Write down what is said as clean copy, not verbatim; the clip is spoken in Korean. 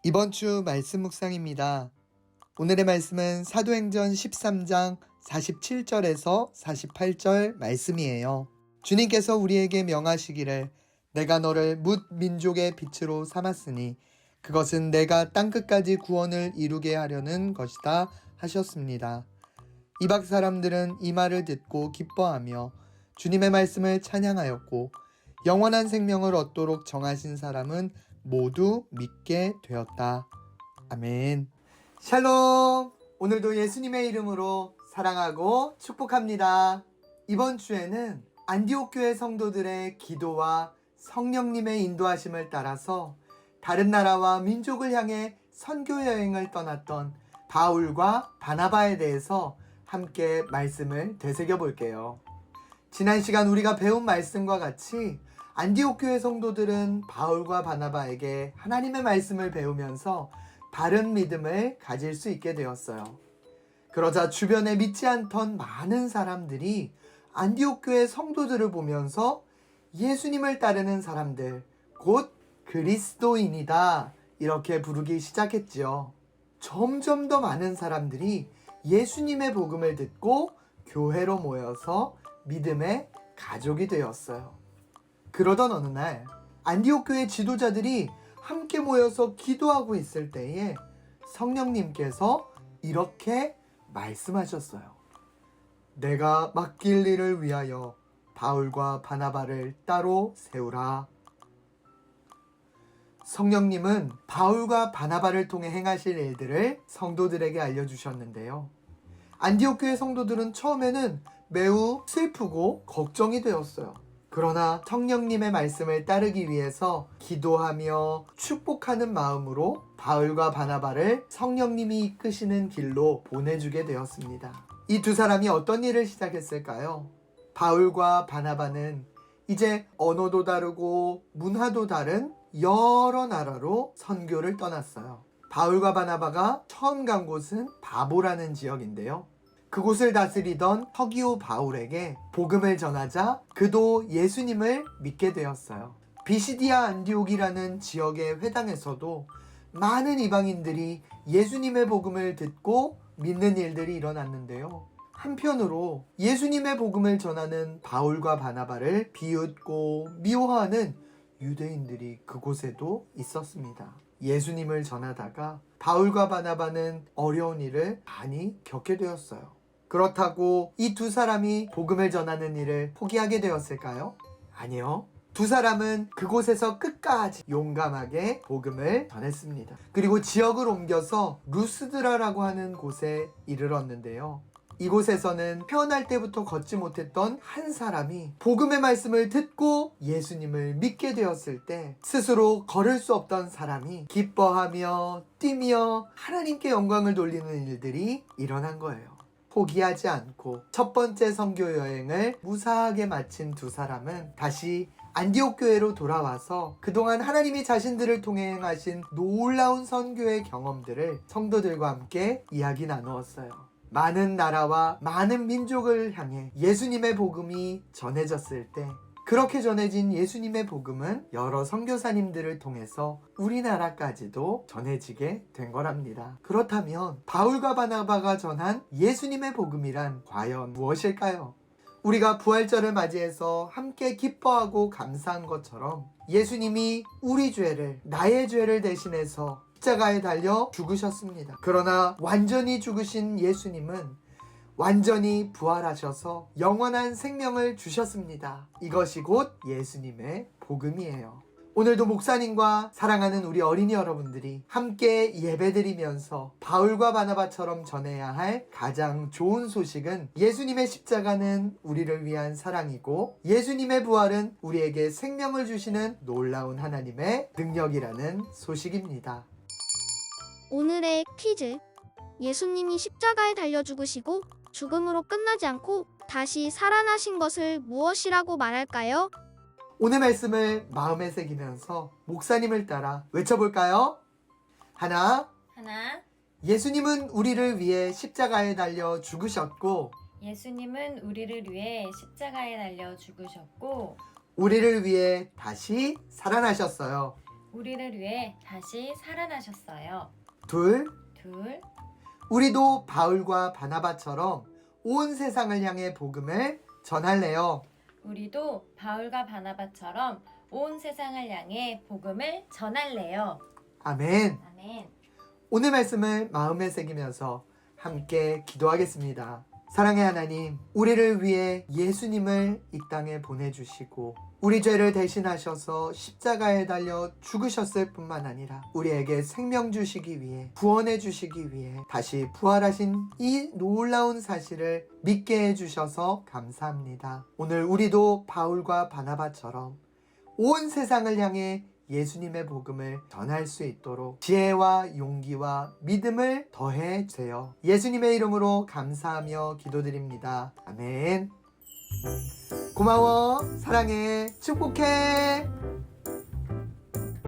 이번 주 말씀 묵상입니다. 오늘의 말씀은 사도행전 13장 47절에서 48절 말씀이에요. 주님께서 우리에게 명하시기를 내가 너를 뭇 민족의 빛으로 삼았으니 그것은 내가 땅끝까지 구원을 이루게 하려는 것이다 하셨습니다. 이방 사람들은 이 말을 듣고 기뻐하며 주님의 말씀을 찬양하였고 영원한 생명을 얻도록 정하신 사람은 모두 믿게 되었다. 아멘. 샬롬! 오늘도 예수님의 이름으로 사랑하고 축복합니다. 이번 주에는 안디옥 교회 성도들의 기도와 성령님의 인도하심을 따라서 다른 나라와 민족을 향해 선교 여행을 떠났던 바울과 바나바에 대해서 함께 말씀을 되새겨 볼게요. 지난 시간 우리가 배운 말씀과 같이 안디옥 교회 성도들은 바울과 바나바에게 하나님의 말씀을 배우면서 바른 믿음을 가질 수 있게 되었어요. 그러자 주변에 믿지 않던 많은 사람들이 안디옥 교회 성도들을 보면서 예수님을 따르는 사람들, 곧 그리스도인이다, 이렇게 부르기 시작했지요. 점점 더 많은 사람들이 예수님의 복음을 듣고 교회로 모여서 믿음의 가족이 되었어요. 그러던 어느 날 안디옥 교회 지도자들이 함께 모여서 기도하고 있을 때에 성령님께서 이렇게 말씀하셨어요. 내가 맡길 일을 위하여 바울과 바나바를 따로 세우라. 성령님은 바울과 바나바를 통해 행하실 일들을 성도들에게 알려주셨는데요. 안디옥 교회 성도들은 처음에는 매우 슬프고 걱정이 되었어요. 그러나 성령님의 말씀을 따르기 위해서 기도하며 축복하는 마음으로 바울과 바나바를 성령님이 이끄시는 길로 보내주게 되었습니다. 이 두 사람이 어떤 일을 시작했을까요? 바울과 바나바는 이제 언어도 다르고 문화도 다른 여러 나라로 선교를 떠났어요. 바울과 바나바가 처음 간 곳은 바보라는 지역인데요. 그곳을 다스리던 서기오 바울에게 복음을 전하자 그도 예수님을 믿게 되었어요. 비시디아 안디옥이라는 지역의 회당에서도 많은 이방인들이 예수님의 복음을 듣고 믿는 일들이 일어났는데요. 한편으로 예수님의 복음을 전하는 바울과 바나바를 비웃고 미워하는 유대인들이 그곳에도 있었습니다. 예수님을 전하다가 바울과 바나바는 어려운 일을 많이 겪게 되었어요. 그렇다고 이 두 사람이 복음을 전하는 일을 포기하게 되었을까요? 아니요. 두 사람은 그곳에서 끝까지 용감하게 복음을 전했습니다. 그리고 지역을 옮겨서 루스드라라고 하는 곳에 이르렀는데요. 이곳에서는 태어날 때부터 걷지 못했던 한 사람이 복음의 말씀을 듣고 예수님을 믿게 되었을 때 스스로 걸을 수 없던 사람이 기뻐하며 뛰며 하나님께 영광을 돌리는 일들이 일어난 거예요. 포기하지 않고 첫 번째 선교 여행을 무사하게 마친 두 사람은 다시 안디옥 교회로 돌아와서 그동안 하나님이 자신들을 통해 행하신 놀라운 선교의 경험들을 성도들과 함께 이야기 나누었어요. 많은 나라와 많은 민족을 향해 예수님의 복음이 전해졌을 때 그렇게 전해진 예수님의 복음은 여러 선교사님들을 통해서 우리나라까지도 전해지게 된 거랍니다. 그렇다면 바울과 바나바가 전한 예수님의 복음이란 과연 무엇일까요? 우리가 부활절을 맞이해서 함께 기뻐하고 감사한 것처럼 예수님이 우리 죄를, 나의 죄를 대신해서 십자가에 달려 죽으셨습니다. 그러나 완전히 죽으신 예수님은 완전히 부활하셔서 영원한 생명을 주셨습니다. 이것이 곧 예수님의 복음이에요. 오늘도 목사님과 사랑하는 우리 어린이 여러분들이 함께 예배드리면서 바울과 바나바처럼 전해야 할 가장 좋은 소식은 예수님의 십자가는 우리를 위한 사랑이고 예수님의 부활은 우리에게 생명을 주시는 놀라운 하나님의 능력이라는 소식입니다. 오늘의 퀴즈. 예수님이 십자가에 달려 죽으시고 죽음으로 끝나지 않고 다시 살아나신 것을 무엇이라고 말할까요? 오늘 말씀을 마음에 새기면서 목사님을 따라 외쳐볼까요? 하나, 예수님은 우리를 위해 십자가에 달려 죽으셨고 예수님은 우리를 위해 십자가에 달려 죽으셨고 우리를 위해 다시 살아나셨어요. 우리를 위해 다시 살아나셨어요. 둘, 둘, 우리도 바울과 바나바처럼 온 세상을 향해 복음을 전할래요. 우리도 바울과 바나바처럼 온 세상을 향해 복음을 전할래요. 아멘. 아멘. 오늘 말씀을 마음에 새기면서 함께 기도하겠습니다. 사랑의 하나님, 우리를 위해 예수님을 이 땅에 보내주시고 우리 죄를 대신하셔서 십자가에 달려 죽으셨을 뿐만 아니라 우리에게 생명 주시기 위해, 구원해 주시기 위해 다시 부활하신 이 놀라운 사실을 믿게 해주셔서 감사합니다. 오늘 우리도 바울과 바나바처럼 온 세상을 향해 예수님의 복음을 전할 수 있도록 지혜와 용기와 믿음을 더해 주세요. 예수님의 이름으로 감사하며 기도드립니다. 아멘. 고마워. 사랑해. 축복해.